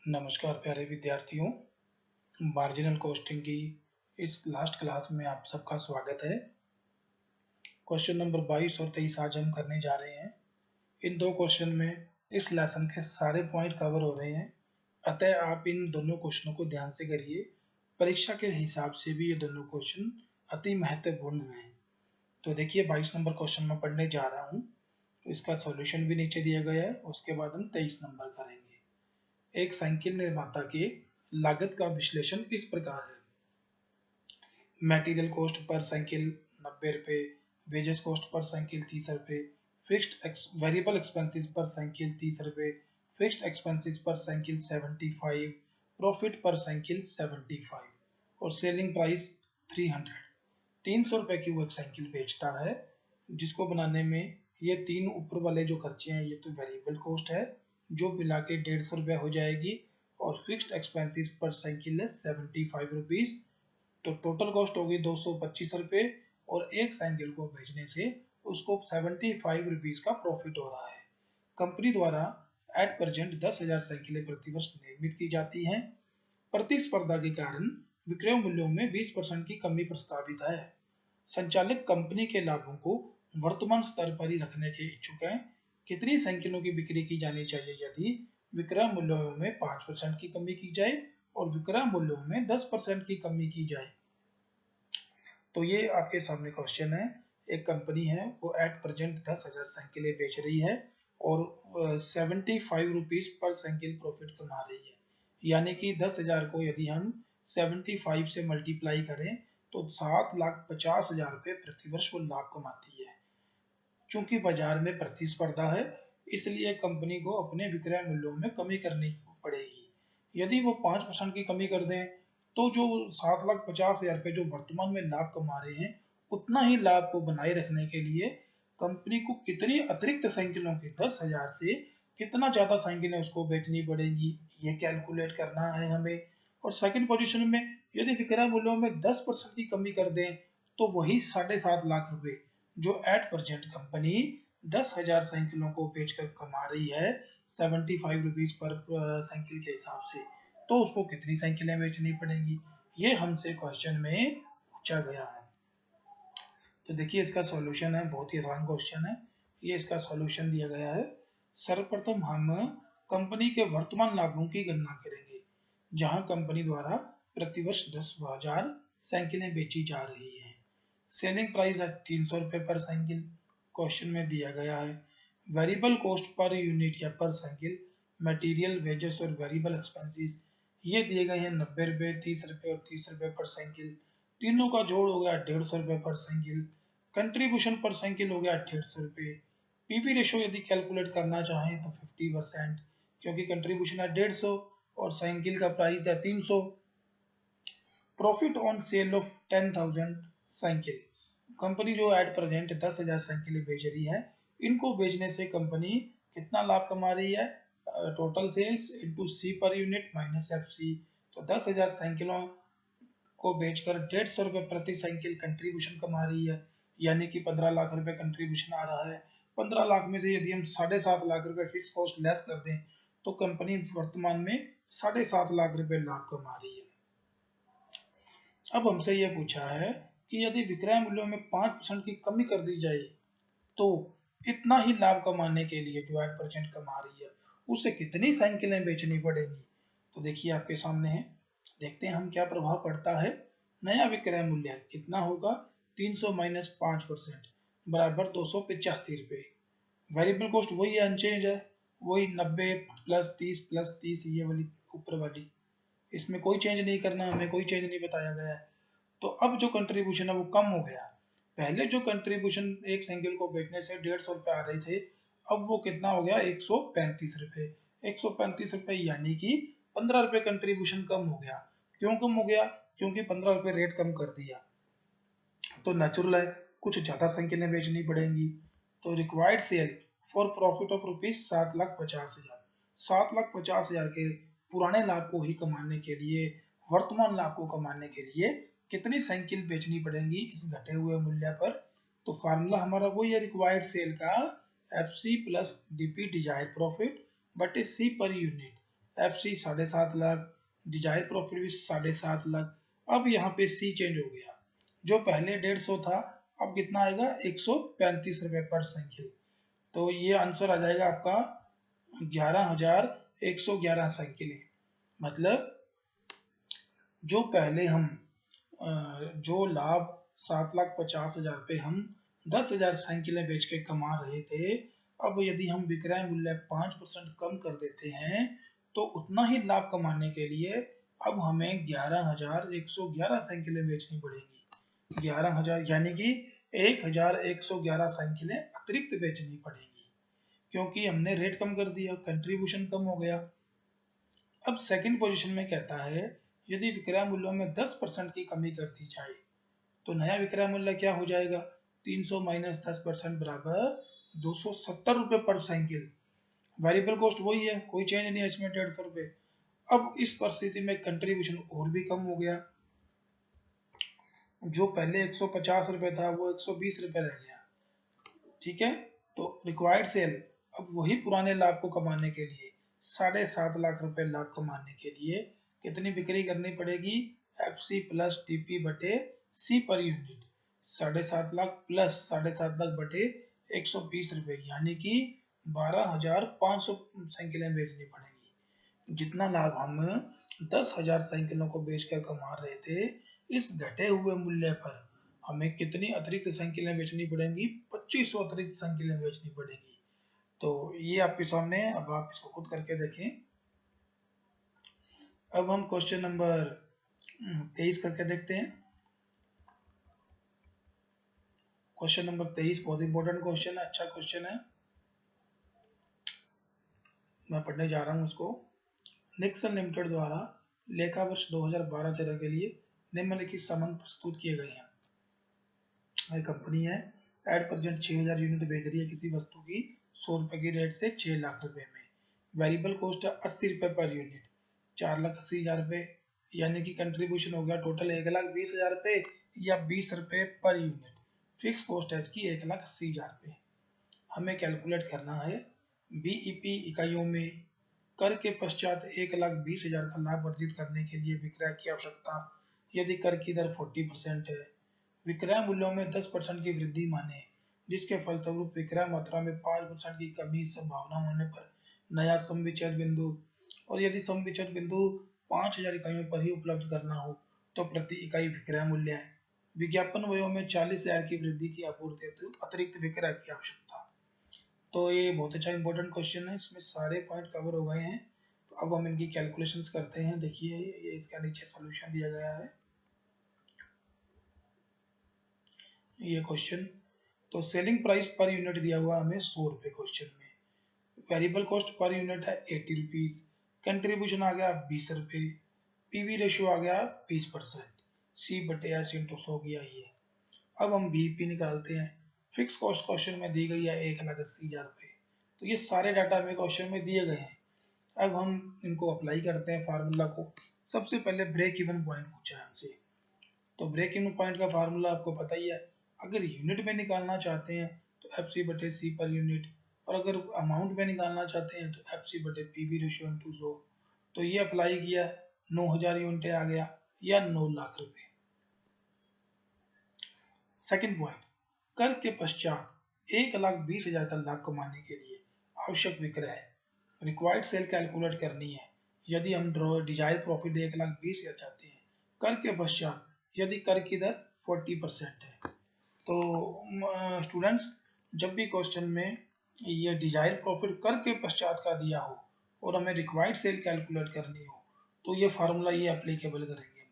नमस्कार प्यारे विद्यार्थियों, मार्जिनल कॉस्टिंग की इस लास्ट क्लास में आप सबका स्वागत है। क्वेश्चन नंबर 22 और 23 आज हम करने जा रहे हैं। इन दो क्वेश्चन में इस लेसन के सारे पॉइंट कवर हो रहे हैं, अतः आप इन दोनों क्वेश्चनों को ध्यान से करिए। परीक्षा के हिसाब से भी ये दोनों क्वेश्चन अति महत्वपूर्ण हैं। तो देखिए 22 नंबर क्वेश्चन में पढ़ने जा रहा हूँ, इसका सॉल्यूशन भी नीचे दिया गया है। उसके बाद हम 23 नंबर करेंगे। एक साइकिल निर्माता के लागत का विश्लेषण इस प्रकार है। मटेरियल कॉस्ट पर साइकिल 90 रुपये, वेजेस कॉस्ट पर साइकिल 30 रुपये, फिक्स्ड वेरिएबल एक्सपेंसेस पर साइकिल 30 रुपये, फिक्स्ड एक्सपेंसेस पर साइकिल 75, प्रॉफिट पर साइकिल 75 और सेलिंग प्राइस 300। 300 रुपये की वो एक साइकिल बेचता है, जिसको बनाने में ये तीन ऊपर वाले जो खर्चे हैं ये तो वेरिएबल कॉस्ट है, जो मिला के 150 रुपये हो जाएगी, और फिक्स्ड एक्सपेंसेस पर साइकिल है 75 रुपीज, तो टोटल कॉस्ट होगी 225 रुपये, और एक साइकिल को बेचने से उसको 75 रुपीज का प्रॉफिट हो रहा है। कंपनी द्वारा एट प्रेजेंट 10,000 साइकिलें प्रतिवर्ष निर्मित की जाती हैं। प्रतिस्पर्धा के कारण विक्रय मूल्यों में 20% की कमी प्रस्तावित है। संचालित कंपनी के लाभों को वर्तमान स्तर पर ही रखने के इच्छुक हैं। कितनी साइकिलों की बिक्री की जानी चाहिए यदि विक्रय मूल्यों में 5% की कमी की जाए और विक्रय मूल्यों में 10% की कमी की जाए। तो ये आपके सामने क्वेश्चन है। एक कंपनी है, वो एट प्रेजेंट 10,000 साइकिलें बेच रही है और 75 रुपीज पर साइकिल प्रॉफिट कमा रही है। यानी कि 10,000 को यदि हम 75 से मल्टीप्लाई करें तो 7,50,000 रुपये प्रतिवर्ष वो लाभ कमाती है। चूंकि बाजार में प्रतिस्पर्धा है, इसलिए कंपनी को अपने विक्रय मूल्यों में कमी करनी पड़ेगी। यदि वो 5% की कमी कर दें तो जो 7,50,000 रुपये जो वर्तमान में लाभ कमा रहे हैं, उतना ही लाभ को बनाए रखने के लिए कंपनी को कितनी अतिरिक्त साइकिलों की 10,000 से कितना ज्यादा साइकिलें उसको बेचनी पड़ेगी, ये कैलकुलेट करना है हमें। और सेकंड पोजीशन में यदि विक्रय मूल्यों में 10% की कमी कर दें तो वही 7.5 लाख रुपए जो एट प्रेजेंट कंपनी 10,000 साइकिलों को बेचकर कमा रही है 75 रुपीज पर साइकिल के हिसाब से, तो उसको कितनी साइकिलें बेचनी पड़ेंगी, ये हमसे क्वेश्चन में पूछा गया है। तो देखिए इसका सॉल्यूशन है, बहुत ही आसान क्वेश्चन है। ये इसका सॉल्यूशन दिया गया है। सर्वप्रथम हम कंपनी के वर्तमान लाभों की गणना करेंगे, जहां कंपनी द्वारा प्रतिवर्ष 10,000 साइकिलें बेची जा रही है। सेलिंग प्राइस है 300 रुपये पर साइकिल, क्वेश्चन में दिया गया है। वेरिएबल कॉस्ट पर यूनिट या पर साइकिल, मटेरियल, वेजेस और वेरिएबल एक्सपेंसेस ये दिए गए हैं 90 रुपये, 30 रुपये और 30 रुपये पर साइकिल। तीनों का जोड़ हो गया 150 रुपये पर साइकिल। कंट्रीब्यूशन पर साइकिल हो गया 150 रुपये। पीवी रेशो यदि कैलकुलेट करना चाहें तो 50%, क्योंकि कंट्रीब्यूशन है 150 और साइकिल का प्राइस है 300। Profit on sale of 10,000 cycle, company जो एट प्रेजेंट 10,000 साइकिलें बेच रही है, इनको बेचने से कंपनी कितना लाभ कमा रही है, टोटल सेल्स इंटू सी per unit minus F C. तो 10,000 साइकिलों को बेचकर 150 रुपये प्रति साइकिल कंट्रीब्यूशन कमा रही है, यानी कि 15 लाख रुपए कंट्रीब्यूशन आ रहा है। 15 लाख में से यदि हम 7.5 लाख रुपए फिक्स कॉस्ट लेस कर दें तो कंपनी वर्तमान में 7.5 लाख रुपए लाभ कमा रही है। अब हमसे यह पूछा है कि यदि विक्रय मूल्यों में 5% की कमी कर दी जाए तो इतना ही लाभ कमाने के लिए जो 8% कमा रही है उसे कितनी साइकिलें बेचनी पड़ेंगी। तो देखिए आपके सामने है, देखते हैं हम क्या प्रभाव पड़ता है। नया विक्रय मूल्य कितना होगा, 300 माइनस 5% बराबर 285 रुपये। वेरिएबल कॉस्ट वही है, अनचेंज है, वही 90 प्लस 30 ये वाली ऊपर वाली, इसमें कोई चेंज नहीं करना, हमें कोई चेंज नहीं बताया गया है। तो अब जो कंट्रीब्यूशन है वो कम हो गया। पहले जो कंट्रीब्यूशन एक साइकिल को बेचने से 150 रुपये आ रहे थे, अब वो कितना हो गया, 135 रुपये। 135 रुपये यानी कि 15 रुपये कंट्रीब्यूशन कम हो गया। क्यों कम हो गया, क्योंकि 15 रुपये रेट कम कर दिया, तो नेचुरल है कुछ ज्यादा साइकिलें बेचनी पड़ेंगी। तो required sale for profit of rupees 7,50,000, 7,50,000 के पुराने लाभ को ही कमाने के लिए, वर्तमान लाभ को कमाने के लिए कितनी साइकिल बेचनी पड़ेंगी इस घटे हुए मूल्य पर। तो फार्मूला हमारा वही है रिक्वायर्ड सेल का, F C plus DP desire profit बटे C per unit. FC 7.5 lakh, desire profit भी 7.5 लाख। अब यहाँ पे C चेंज हो गया, जो पहले 150 था अब कितना आएगा 135 रुपए पर साइकिल। तो ये आंसर आ जाएगा आपका 11,111 साइकिलें। मतलब जो पहले हम जो लाभ 7,50,000 पे हम 10,000 साइकिलें बेच के कमा रहे थे, अब यदि हम विक्रय मूल्य 5% कम कर देते हैं तो उतना ही लाभ कमाने के लिए अब हमें 11,111 साइकिलें बेचनी पड़ेगी। 11,000 यानी कि 1,111 साइकिलें अतिरिक्त बेचनी पड़ेगी, क्योंकि हमने रेट कम कर दिया, कंट्रीब्यूशन कम हो गया। अब सेकंड पोजीशन में कहता है यदि विक्रय मूल्यों में 10% की कमी कर दी जाए तो नया विक्रय मूल्य क्या हो जाएगा, 300 माइनस 10% बराबर 270 रुपए पर साइकिल। वेरिएबल कॉस्ट वही है, कोई चेंज नहीं है इसमें, 150 रुपए। अब इस परिस्थिति में कंट्रीब्यूशन और भी कम हो गया, जो पहले 150 रुपए था वो 120 रुपए रह गया। ठीक है, तो रिक्वायर्ड सेल अब वही पुराने लाभ को कमाने के लिए 7.5 लाख रुपए लाभ कमाने के लिए कितनी बिक्री करनी पड़ेगी, FC प्लस DP बटे C per unit. 7.5 lakh plus 7.5 lakh बटे 120 रुपए, यानी कि 12,500 साइकिलें बेचनी पड़ेंगी। जितना लाभ हम 10,000 साइकिलों को बेचकर कमा रहे थे, इस घटे हुए मूल्य पर हमें कितनी अतिरिक्त साइकिलें बेचनी पड़ेंगी, 2500 अतिरिक्त साइकिलें बेचनी पड़ेंगी। तो ये आपके सामने है, अब आप इसको खुद करके देखें। अब हम क्वेश्चन नंबर 23 करके देखते हैं। क्वेश्चन नंबर 23 बहुत इंपॉर्टेंट क्वेश्चन है, अच्छा क्वेश्चन है, मैं पढ़ने जा रहा हूँ उसको। निक्सन लिमिटेड द्वारा लेखा वर्ष 2012-13 के लिए निम्नलिखित संबंध प्रस्तुत किए गए हैं। कंपनी है एट प्रेजेंट 6,000 यूनिट बेच रही है किसी वस्तु की 100 रुपए की रेट से 6 लाख रुपए में। वेरिएबल कॉस्ट है 80 रुपए पर यूनिट, 4,80,000 रुपए, यानी कि कंट्रीब्यूशन हो गया टोटल 1,20,000 रुपए या 20 रुपए पर यूनिट। फिक्स कॉस्ट है इसकी 1,80,000 रुपए। हमें कैलकुलेट करना है बीईपी इकाइयों में कर के पश्चात 1,20,000 का लाभ अर्जित करने के लिए विक्रय की आवश्यकता यदि कर की दर 40% है। विक्रय मूल्यों में 10% की वृद्धि माने, जिसके फलस्वरूप विक्रय मात्रा में 5% की कमी संभावना होने पर नया सम विच्छेद बिंदु, और यदि सम विच्छेद बिंदु 5,000 इकाइयों पर ही उपलब्ध करना हो तो प्रति इकाई विक्रय मूल्य है। विज्ञापन व्ययों में 40,000 की वृद्धि की आपूर्ति हेतु अतिरिक्त विक्रय की आवश्यकता। तो ये बहुत अच्छा इंपॉर्टेंट क्वेश्चन है, इसमें सारे पॉइंट कवर हो गए हैं। तो अब हम इनकी कैलकुलेशंस करते हैं। देखिए ये इसका नीचे सॉल्यूशन दिया गया है, ये क्वेश्चन। तो सेलिंग प्राइस पर यूनिट दिया हुआ हमें 100 रुपए क्वेश्चन में, वेरिएबल कॉस्ट पर यूनिट है 80 रुपीज, कंट्रीब्यूशन आ गया 20 रुपए, पीवी रेशियो आ गया 20%, सी बटे एस इंटू 100 गया ये। अब हम बीईपी निकालते हैं। फिक्स कॉस्ट क्वेश्चन में दी गई है 1,80,000 रुपए। तो ये सारे डाटा हमें क्वेश्चन में दिए गए हैं। अब हम इनको अप्लाई करते हैं फार्मूला को। सबसे पहले ब्रेक इवन पॉइंट पूछा है हमसे, तो ब्रेक इवन पॉइंट का फार्मूला आपको पता ही है। अगर यूनिट में निकालना चाहते हैं तो FC बटे C पर यूनिट, और अगर अमाउंट में निकालना चाहते हैं तो FC बटे पीवी रेशियो इंटू 100। तो ये अप्लाई किया, 9,000 यूनिट आ गया या 9 लाख रुपए। सेकंड पॉइंट, कर के पश्चात 1,20,000 का लाभ कमाने के लिए आवश्यक विक्रय रिक्वायर्ड सेल कैलकुलेट करनी है। यदि हम डिजायर प्रॉफिट 1,20,000 चाहते हैं, कर के पश्चात यदि कर की दर 40% है। तो स्टूडेंट्स, जब भी क्वेश्चन में ये डिजायर प्रॉफिट कर के पश्चात का दिया हो और हमें रिक्वायर्ड सेल कैलकुलेट करनी हो तो ये फार्मूला ये एप्लीकेबल करेंगे।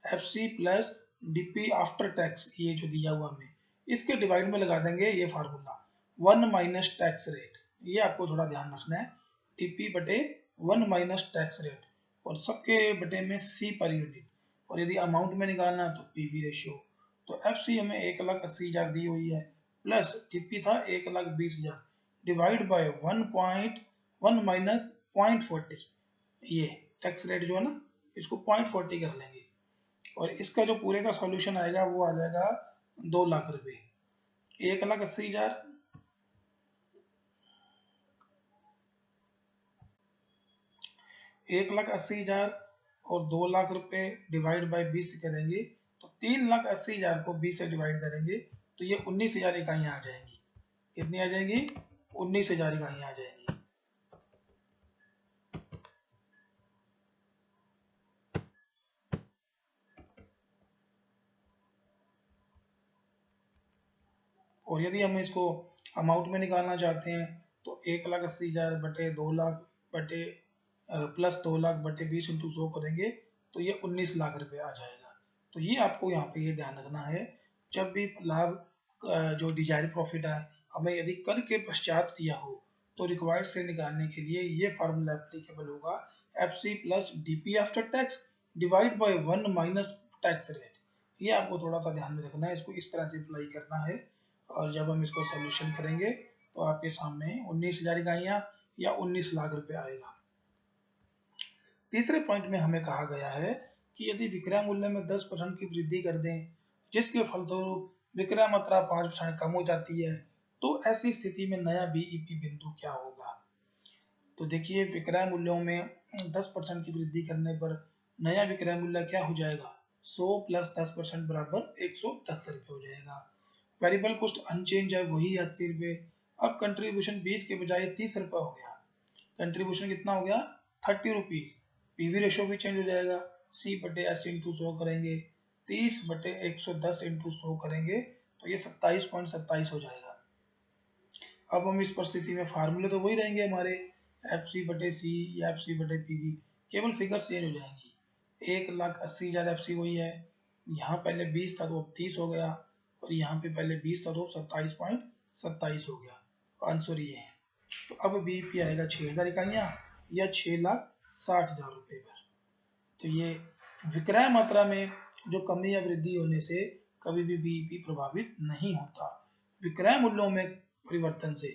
FC plus DP after tax, ये जो दिया हुआ हमें, इसके डिवाइड में लगा देंगे ये फार्मूला 1 माइनस टैक्स रेट। ये आपको थोड़ा ध्यान रखना है, DP बटे 1 माइनस टैक्स रेट, और सबके बटे में C पर यूनिट, और यदि अमाउंट में निकालना तो PV रेशियो। तो FC हमें 1,80,000 दी हुई है, प्लस DP था 1,20,000, डिवाइड बाय 1.1 माइनस 0.40, ये टैक्स रेट जो है ना इसको 0.40 कर लेंगे, और इसका जो पूरे का सॉल्यूशन आएगा वो आ जाएगा 2 लाख रुपए। 1,80,000 , 1,80,000 और 2 लाख रुपए डिवाइड बाई 20 करेंगे तो 3,80,000 को 20 से डिवाइड करेंगे तो ये 19,000 इकाइयाँ आ जाएंगी। कितनी आ जाएंगी? 19,000 इकाइयाँ आ जाएंगी। और यदि हम इसको अमाउंट में निकालना चाहते हैं तो 1,80,000 बटे 2 लाख बटे प्लस 2 लाख बटे 20 इंटू 100 करेंगे तो ये 19 लाख रुपए आ जाएगा। तो ये आपको यहाँ पे ये ध्यान रखना है, जब भी लाभ जो डिजायर्ड प्रॉफिट है हमें यदि कर के पश्चात दिया हो तो रिक्वायर्ड से निकालने के लिए ये फार्मूला एप्लीकेबल होगा, FC plus DP after tax divide by 1 minus tax rate. ये आपको थोड़ा सा ध्यान में रखना है, इसको इस तरह से अप्लाई करना है और जब हम इसको सॉल्यूशन करेंगे तो आपके सामने 19,000 इकाइयाँ या 19 लाख रुपए आएगा। तीसरे पॉइंट में हमें कहा गया है कि यदि विक्रय मूल्य में 10% की वृद्धि कर दें जिसके फलस्वरूप विक्रय मात्रा 5% कम हो जाती है तो ऐसी स्थिति में नया बीईपी बिंदु क्या होगा। तो देखिए विक्रय मूल्यों में 10% की वृद्धि करने पर नया विक्रय मूल्य क्या हो जाएगा, 100 प्लस 10% बराबर 110 रुपये हो जाएगा। वेरिएबल कॉस्ट अनचेंज है, वही 80 रुपये। अब कंट्रीब्यूशन 20 के बजाय 30 रुपये हो गया। कंट्रीब्यूशन कितना हो गया, 30 रुपीज। पीवी रेशो भी चेंज हो जाएगा, C बटे S इंटू 100 करेंगे, 30 बटे 110 इंटू 100 करेंगे तो ये 27.27 हो जाएगा। अब हम इस परिस्थिति में फार्मूले तो वही रहेंगे हमारे, FC बटे C या FC बटे PV, केवल फिगर चेंज हो जाएंगी। 1,80,000 FC वही है, यहाँ पहले 20 था तो अब 30 हो गया और यहाँ पे पहले 20 था तो 27.27 हो गया। आंसर ये है। तो अब बीईपी आएगा 6,000 इकाइयाँ या 6,60,000 रुपये पर। तो ये विक्रय मात्रा में जो कमी या वृद्धि होने से कभी भी बीईपी प्रभावित नहीं होता। विक्रय मूल्यों में परिवर्तन से,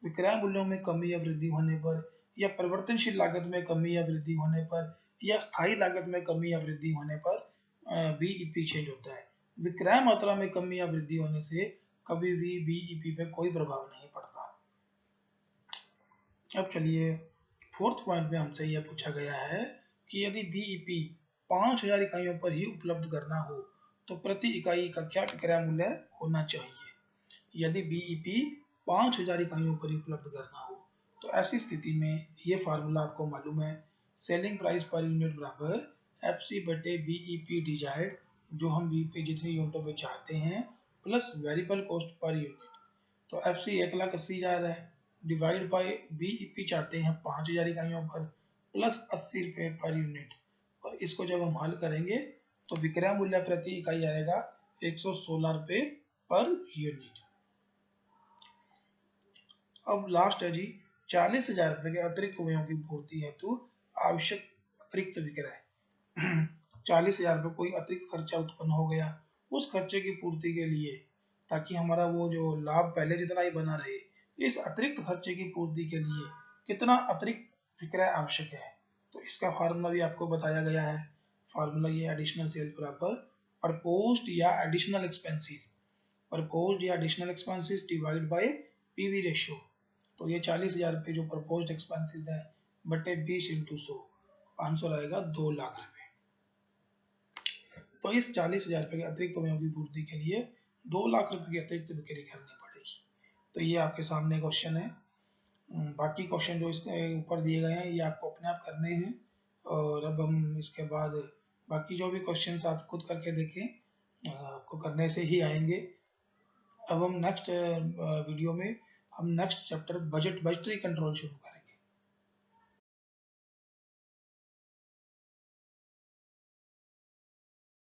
विक्रय मूल्यों में कमी या वृद्धि होने पर या परिवर्तनशील लागत में कमी या वृद्धि होने पर या स्थायी लागत में कमी या वृद्धि होने पर बीईपी चेंज होता है। विक्रय मात्रा में कमी या वृद्धि होने से कभी भी बीईपी पे कोई प्रभाव नहीं पड़ता। अब चलिए फोर्थ पॉइंट में हमसे यह पूछा गया है कि यदि बीईपी 5,000 इकाइयों पर ही उपलब्ध करना हो तो प्रति इकाई का क्या विक्रय मूल्य होना चाहिए। यदि बीईपी 5,000 इकाइयों पर ही उपलब्ध करना हो तो ऐसी स्थिति में ये फार्मूला आपको मालूम है, सेलिंग प्राइस पर यूनिट बराबर FC बटे बीईपी डिजायर्ड, जो हम बीईपी जितनी यूनिटों पे चाहते हैं, plus variable cost per unit. तो FC 1,80,000 है, डिवाइड बाय बीईपी चाहते हैं 5,000 इकाइयों पर, प्लस 80 रुपये पर यूनिट। और इसको जब हम हल करेंगे तो विक्रय मूल्य प्रति इकाई आएगा 116 रुपये पर यूनिट। अब लास्ट है जी 40,000 रुपये के अतिरिक्त व्ययों की पूर्ति हेतु आवश्यक अतिरिक्त विक्रय। 40,000 रुपये कोई अतिरिक्त खर्चा उत्पन्न हो गया, उस खर्चे की पूर्ति के लिए, ताकि हमारा वो जो लाभ पहले जितना ही बना रहे, इस अतिरिक्त खर्चे की पूर्ति के लिए कितना अतिरिक्त विक्रय आवश्यक है। तो इसका फार्मूला भी आपको बताया गया है। फार्मूला ये एडिशनल सेल बराबर प्रपोज्ड या एडिशनल एक्सपेंसेस, प्रपोज्ड या additional expenses divide by PV ratio. तो ये 40,000 रुपये जो प्रपोज्ड एक्सपेंसेस है बटे 20 इंटू 100, आंसर आएगा 2 लाख रुपए। तो इस 40,000 रुपये के अतिरिक्त व्ययों की पूर्ति के लिए 2 लाख रुपए की अतिरिक्त बिक्री करनी पड़ेगी। तो ये आपके सामने क्वेश्चन है। बाकी क्वेश्चन जो इसके ऊपर दिए गए हैं ये आपको अपने आप करने हैं। और अब हम इसके बाद बाकी जो भी क्वेश्चंस आप खुद करके देखें, आपको करने से ही आएंगे। अब हम नेक्स्ट वीडियो में हम नेक्स्ट चैप्टर बजटरी कंट्रोल शुरू करेंगे।